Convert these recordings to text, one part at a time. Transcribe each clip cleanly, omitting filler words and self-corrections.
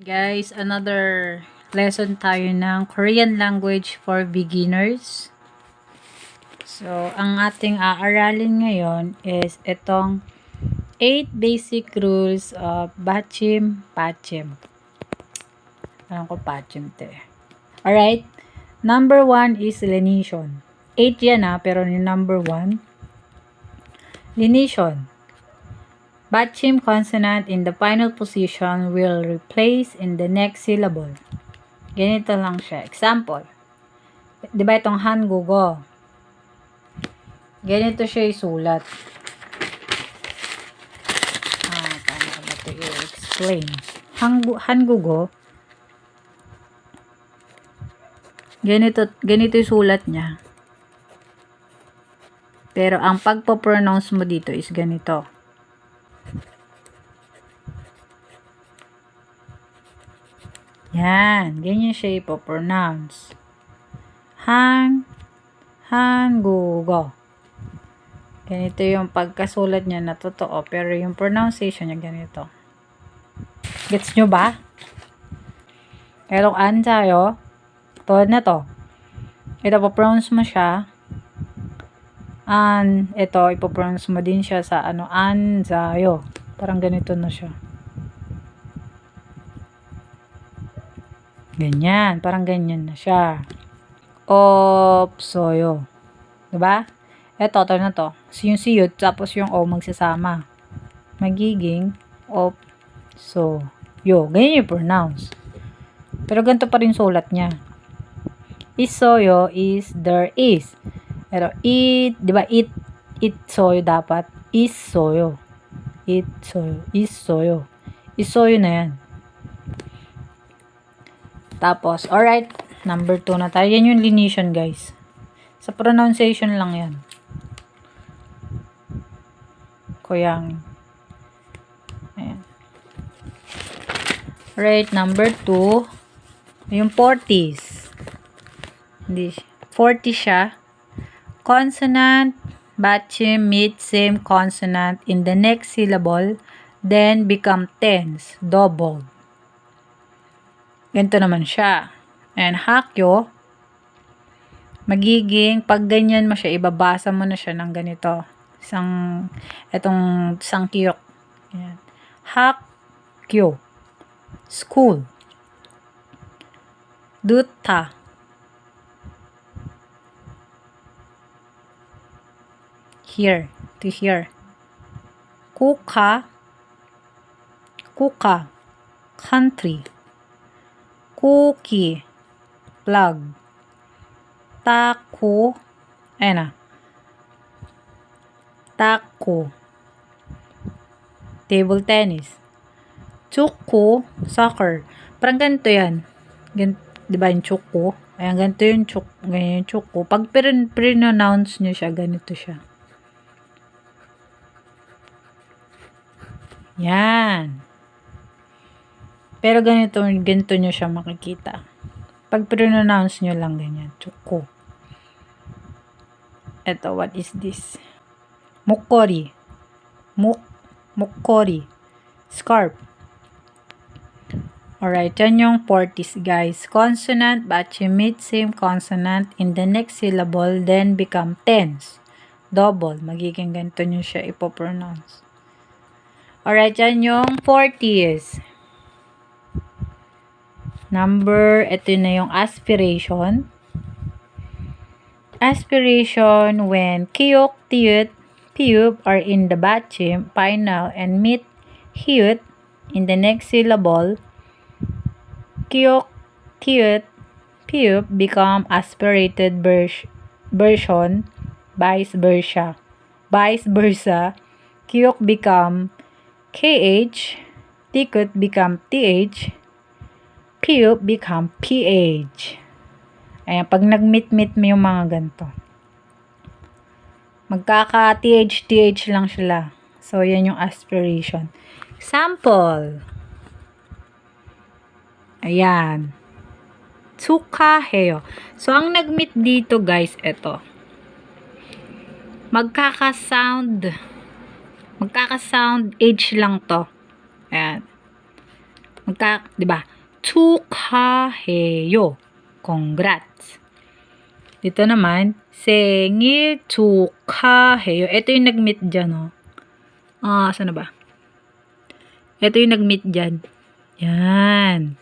Guys, another lesson tayo ng Korean language for beginners. So, ang ating aaralin ngayon is itong 8 basic rules of Bachim Pachim. Alam ko Pachim te. Alright? Number 1 is lenition. 8 yan pero yung number 1. Lenition. Bachim consonant in the final position will replace in the next syllable. Ganito lang siya. Example. Diba itong hangugo? Ganito siya isulat. Paano ko ba ito i-explain? Hangugo. Ganito isulat niya. Pero ang pagpo-pronounce mo dito is ganito. Yan, ganyan siya ipopronounce. Hangugo. Ganito yung pagkasulat niya na totoo, pero yung pronunciation niya ganito. Gets nyo ba? Erong an tayo. Tulad na to. Ito, ipopronounce mo siya. Ito, ipopronounce mo din siya sa an tayo. Parang ganito na siya. Ganyan. Parang ganyan na siya. Opsoyo. Diba? Ito na to. Yung siyot, tapos yung o magsasama. Magiging opsoyo. Ganyan yung pronounce. Pero ganito pa rin sulat niya. Isoyo is there is. Pero diba itsoyo dapat. Isoyo. Isoyo. Isoyo na yan. Tapos, alright, number 2 na tayo. Yan yung lenition, guys. Sa pronunciation lang yan. Kuyang. Ayan. Alright, number 2. Yung 40s. Hindi, 40 siya. Consonant, bachim, meet same consonant in the next syllable, then become tense, doubled. Ganito naman siya. And hakyo, magiging, pag ganyan mo siya, ibabasa mo na siya ng ganito. Itong sangkyok. Ayan. Hakyo. School. Duta. Here. To here. Kuka. Kuka. Country. Cookie. Plug. Taku. Ayan na. Taku. Table tennis. Chuku. Soccer. Parang ganito yan. Diba yung chuku? Ayan, ganito yung chuku. Ganyan yung chuku. Pag pre-pronounce nyo siya, ganito siya. Yan. Pero ganito nyo siya makikita. Pag pronounce nyo lang ganyan. Chuko. Ito, what is this? Mukori. Mukori. Scarf. Alright, yan yung 40s, guys. Consonant, bachimit, same consonant in the next syllable, then become tense. Double. Magiging ganito nyo siya ipopronounce. Alright, yan yung 40s. Ito na yung aspiration. Aspiration when kiyok, tiyut, piyup are in the bachim, final, and meet hiyut in the next syllable. Kiyok, tiyut, piyup become aspirated version, vice versa. Vice versa, kiyok become KH, tikut become TH, piyup become PH. Ayan, pag nag-meet mo yung mga ganito. Magkaka-TH lang sila. So, yan yung aspiration. Example. Ayan. Tsukaheyo. So, ang nag-meet dito, guys, ito. Magkaka-sound H lang to. Ayan. 'Di ba? 축하해요. Congrats. Dito naman, 생일 축하해요. Ito yung nag-meet dyan, oh. Saan na ba? Ito yung nag-meet dyan. Yan.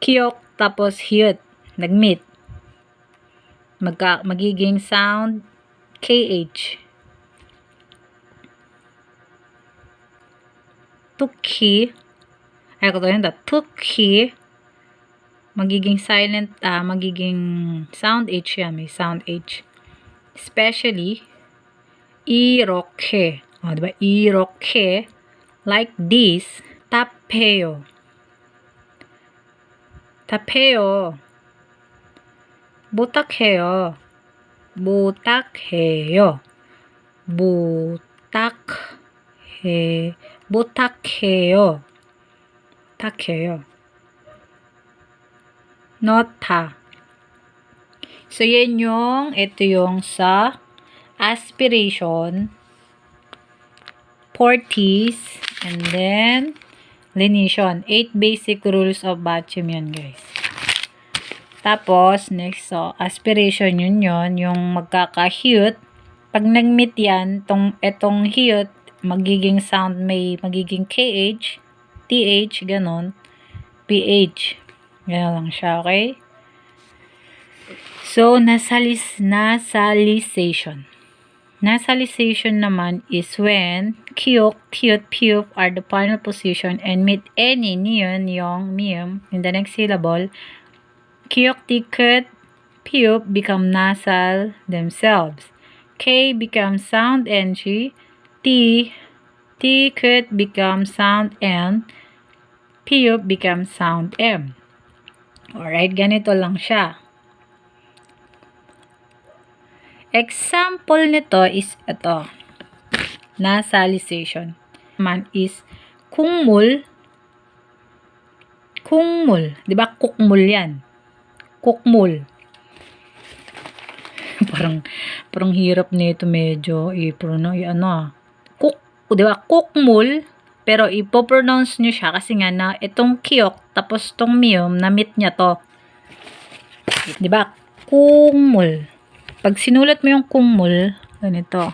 Kyok, tapos hyut. Nag-meet. Magiging sound KH. Tuki. Ay, ko to yun. Tuki. Magiging silent, magiging sound H yan. May sound H. Especially, 이렇게. Diba? 이렇게. Like this. 답해요. 답해요. 부탁해요. 부탁해요. 부탁해요. 부탁해요. Nota. So, ito yung sa aspiration, forties, and then lenition. 8 basic rules of Bachum yun, guys. Tapos, next, so, aspiration yun, yung magkaka-hyut. Pag nag-meet yan, etong hyut, magiging sound, magiging KH, TH, ganon, PH. Ganun lang siya, okay? So, nasalization. Nasalization naman is when kyuk, tyut, pyup are the final position and meet any neon, yong, mium in the next syllable. Kyuk, tikut, pyup become nasal themselves. K becomes sound NG. T could become sound N. Pyup becomes sound M. Alright, ganito lang siya. Example nito is ito. Nasalization. Man is kungmul. Kungmul. Diba kukmul yan? Kukmul. parang hirap nito medyo diba? Kukmul. Pero ipopronounce nyo siya kasi nga na itong kyok tapos itong mium na meet niya to. Diba? Kungmul. Pag sinulat mo yung kungmul, ganito.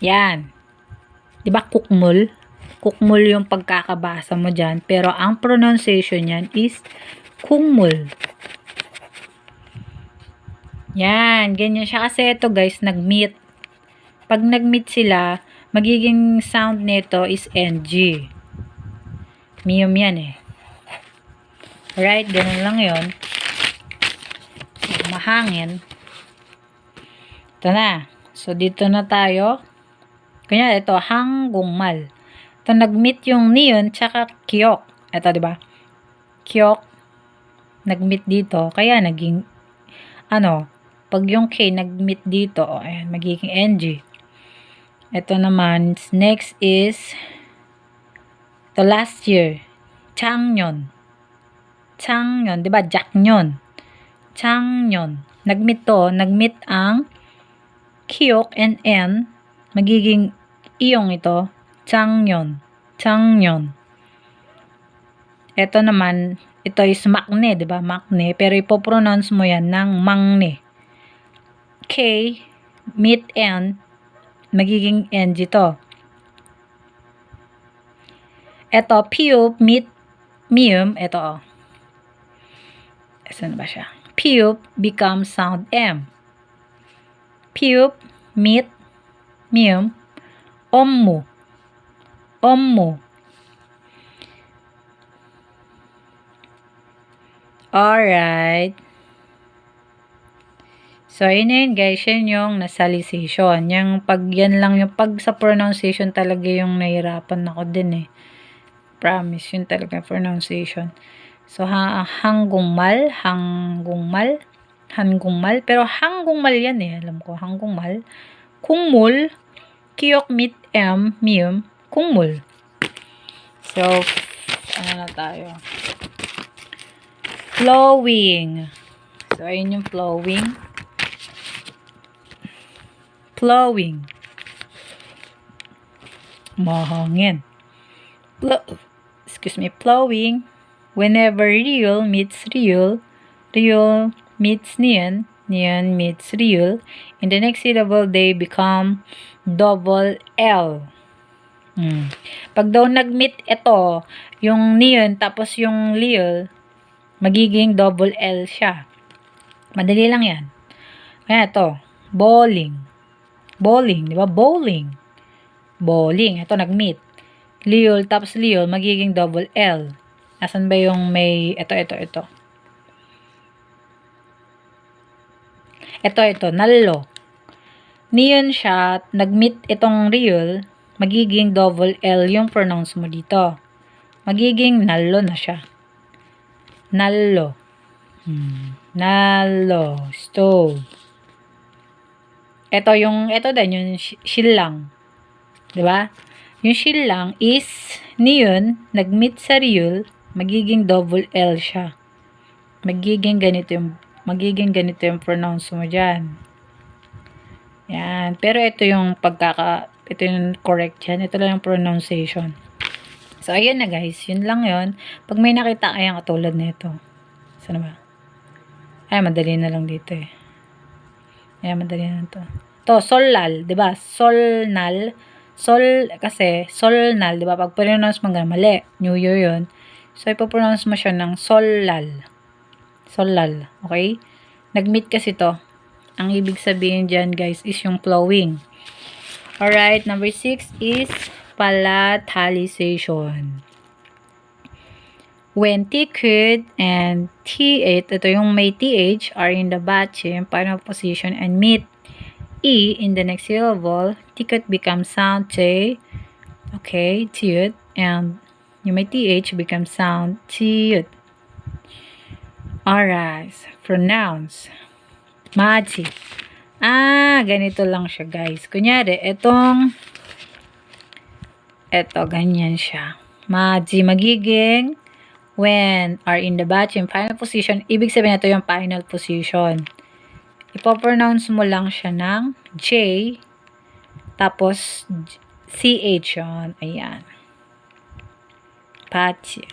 Yan. Diba kukmul? Kukmul yung pagkakabasa mo dyan. Pero ang pronunciation yan is kungmul. Yan. Ganyan siya. Kasi ito guys, nag-meet. Pag nag-meet sila, magiging sound nito is NG. Mium yan eh. Alright, ganun lang yun. Mahangin. Ito na. So, dito na tayo. Kanya, ito, hanggungmal. Ito, nag-meet yung niyon, tsaka kyok. Ito, diba? Kyok. Nag-meet dito. Kaya, naging, pag yung K nag-meet dito, ayan, magiging NG. Ito naman, next is the last year. Changyon. Changyon, 'di ba? Jaknyon. Changyon. Nag-meet ang kyok and N, magiging iyong ito, Changyon. Changyon. Ito naman, ito is makne, 'di ba? Makne, pero ipo-pronounce mo 'yan ng mangne. K meet N, magiging NG to. Ito, pyup, meet, mium, ito, Saan ba siya? Pyup becomes sound M. Pyup, meet, mium, ommu. Ommu. Alright. So, yun guys, yun yung nasalization. Yung yan lang yung pag sa pronunciation talaga yung nahirapan ako din eh. Promise, yun talaga pronunciation. So, hanggungmal. Pero hanggungmal yan eh. Alam ko, hanggungmal. Kungmul, kyok mit m, mium, kungmul. So, na tayo? Flowing. So, ayun yung flowing. Flowing. Mahangin. flowing. Whenever real meets real, real meets neon, neon meets real, in the next syllable they become double L. Pag daw nag-meet ito, yung neon tapos yung real, magiging double L siya. Madali lang yan. Kaya ito, bowling. Bowling, di ba? Bowling. Bowling. Ito, nag-meet. Real tapos real, magiging double L. Asan ba yung may, ito. Ito, nalo. Neon siya, nag-meet itong real, magiging double L yung pronounce mo dito. Magiging nalo na siya. Nalo. Nalo. Stove. Ito din, yung shillang. Diba? Yung shillang is neon, nag-meet sa real, magiging double L siya. Magiging ganito yung pronounce mo dyan. Yan. Pero ito yung ito yung correct yan. Ito lang yung pronunciation. So, ayan na guys. Yun lang yun. Pag may nakita kayang katulad nito. Saan ba? Ay, madali na lang dito eh. Ayan, madali na to. To, solal. Diba? Solnal. Kasi, solnal. Diba? Pag pronounce mo ganun, mali. New Year yun. So, ipopronounce mo siya ng solal. Solal. Okay? Nag-meet kasi to. Ang ibig sabihin dyan, guys, is yung flowing. Alright, number 6 is palatalization. When ticket and th, ito yung may th, are in the batching, final position, and meet e in the next syllable, ticket becomes sound t, okay, tiyut, and yung may th becomes sound tiyut. Alright, pronouns. Maji. Ganito lang siya, guys. Kunyari, ito, ganyan siya. Maji, magiging, when are in the batch in final position, ibig sabihin ito yung final position. Ipopronounce mo lang siya ng J, tapos CH yun. Ayan. Pachi.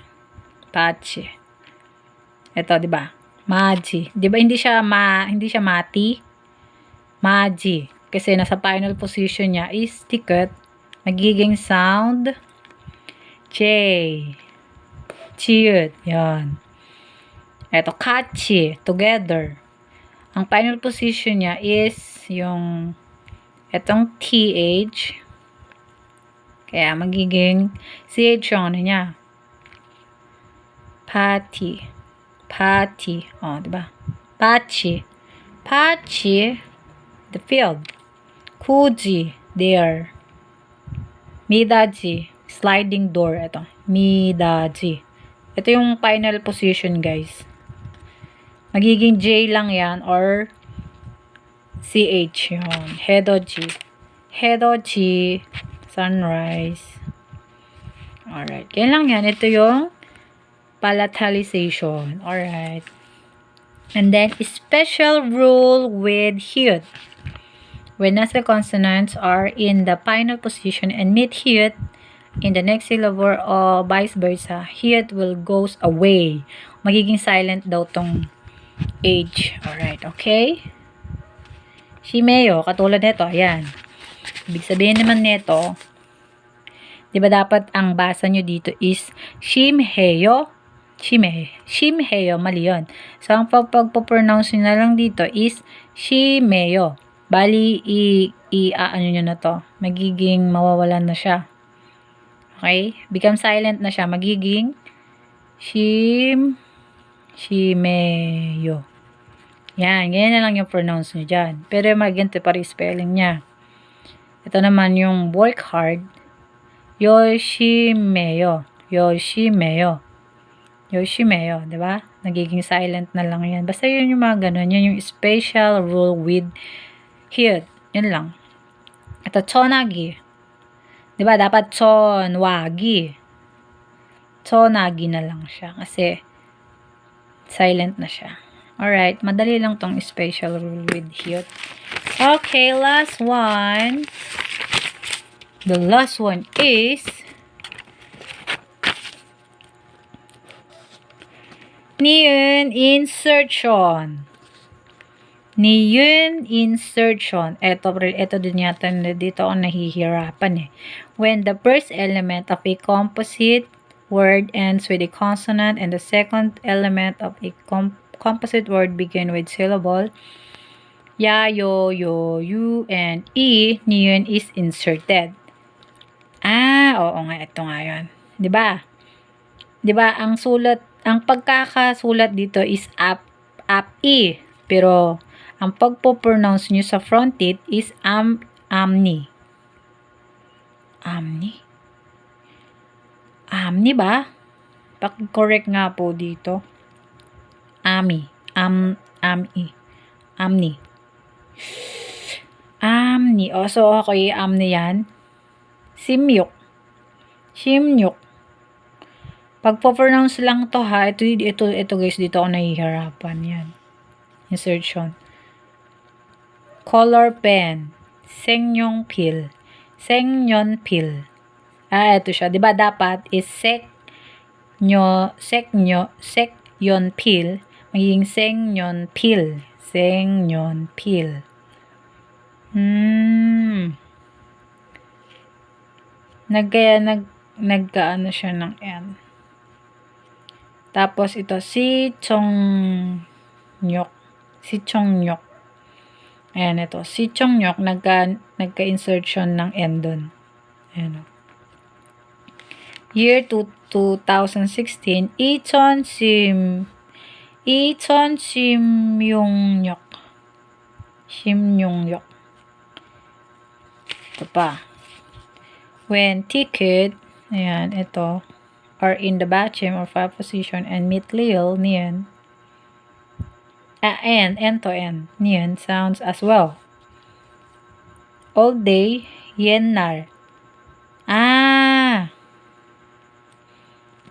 Ito, di ba? Maji. Di ba hindi siya mati? Maji. Kasi nasa final position niya is ticket. Magiging sound J. Chiyut. Yan. Ito, kachi. Together. Ang final position niya is yung itong TH. Kaya magiging CH yung ano niya. Party. Oh, diba? Pachi, the field. Kuji, there. Midaji, sliding door. Ito. Midaji. Ito yung final position, guys. Magiging J lang yan or CH yun. Hedoji, sunrise. Alright. Kaya lang yan. Ito yung palatalization. Alright. And then, special rule with hyut. When nasal consonants are in the final position and meet hyut in the next syllable or vice versa, hyut will goes away. Magiging silent daw tong H. Alright, okay? Shimeo, katulad nito, ayan. Ibig sabihin naman nito, di ba dapat ang basa nyo dito is shimheyo? Shimheyo, mali yun. So, ang pagpo-pronounce nyo na lang dito is shimeyo. Bali, ano nyo na to. Magiging mawawalan na siya. Okay? Become silent na siya. Magiging shimeyo. Yan. Ganyan na lang yung pronounce nyo dyan. Pero maganda pa rin spelling niya. Ito naman yung work hard. Yoshimeyo. Diba? Nagiging silent na lang yan. Basta yun yung mga ganun. Yun yung special rule with hyut. Yun lang. Ito, chonagi. Diba? Dapat chonwagi. Chonagi na lang siya. Kasi silent na siya. Alright. Madali lang tong special rule with hyut. Okay, last one. The last one is Niyun insertion. Niyun insertion. Ito din yata dito ako nahihirapan eh. When the first element of a composite word ends with a consonant and the second element of a composite word begin with syllable, ya, yo, you, and e, niyun is inserted. Oo nga, ito nga yun. Diba? Diba, ang pagkakasulat dito is e. Pero, ang pagpo-pronounce nyo sa front teeth is amni. Amni? Amni ba? Paki-correct nga po dito. Ami. Ami. Amni. Amni. So, okay, amni yan. Simyok. Simyok. Pag-pronounce lang to ha. Ito guys, dito ako nahihirapan. Yan. Insertion. Color pen. Sengyong pil. Sengyon pil. Ito siya. Diba dapat is sekyon pil. Magiging sengyon pil. Sengyon pil. Nagkaano siya ng N. Tapos ito, si Chongyok. Si Chongyok. Ayan ito. Si Chongyok, nagka-insertion ng N dun. Ayan o. Year 2016, Ichon Simyongyok. Simyongyok. Ito pa. When ticket, ayan, ito, are in the bachim or five position and meet lil, niyan. N to N. Niyan sounds as well. All day, yennar.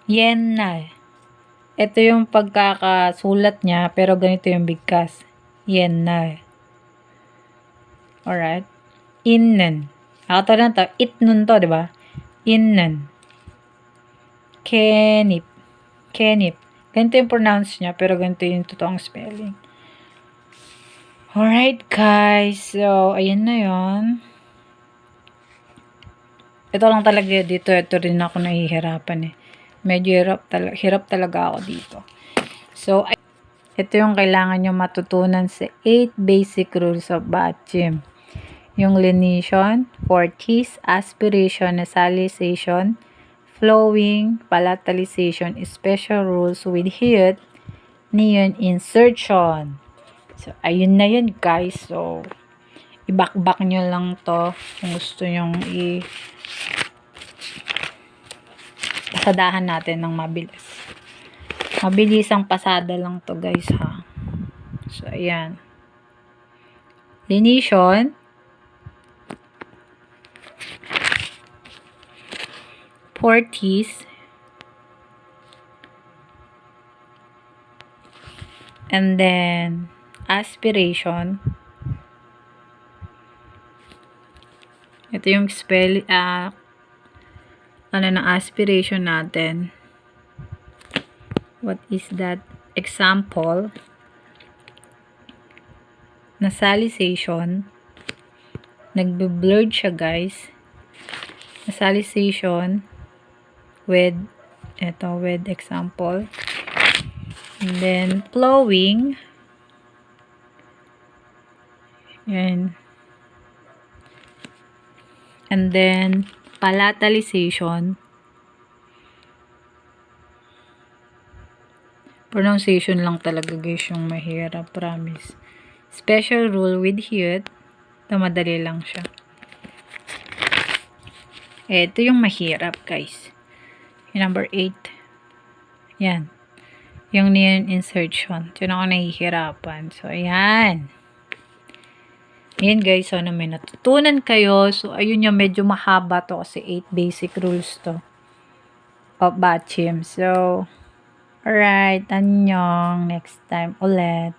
Yennar. Ito yung pagkakasulat niya, pero ganito yung bigkas. Yennar. Alright. Innen. Ako lang to. Itnun to, diba? Innen. Kenip. Kenip. Ganito yung pronounce niya, pero ganito yung totoong spelling. Alright, guys. So, ayan na yun. Ito lang talaga dito. Ito rin ako nahihirapan eh. Medyo hirap talaga ako dito. So, ito yung kailangan nyo matutunan sa 8 basic rules of bachim. Yung lenition, fortis, aspiration, nasalization, flowing, palatalization, special rules with hit, niyon insertion. So, ayun na yun guys. So, ibakbak nyo lang to kung gusto nyong pasadahan natin ng mabilis. Mabilisang pasada lang to guys ha. So, ayan. Lenition, fortis, and then aspiration. Ito yung spell ng aspiration natin. What is that? Example, nasalization. Nagbe-blurred siya guys. Nasalization with example. And then flowing. And then palatalization. Pronunciation lang talaga guys yung mahirap, promise. Special rule with hit. Ito madali lang siya. Ito yung mahirap guys. Yung number 8. Yan. Yung niyan insertion. Ito na ako nahihirapan. So, ayan. Ayan guys, so may natutunan kayo. So, ayun yung medyo mahaba to kasi 8 basic rules to of bachim. So, alright, annyeong. Next time ulit.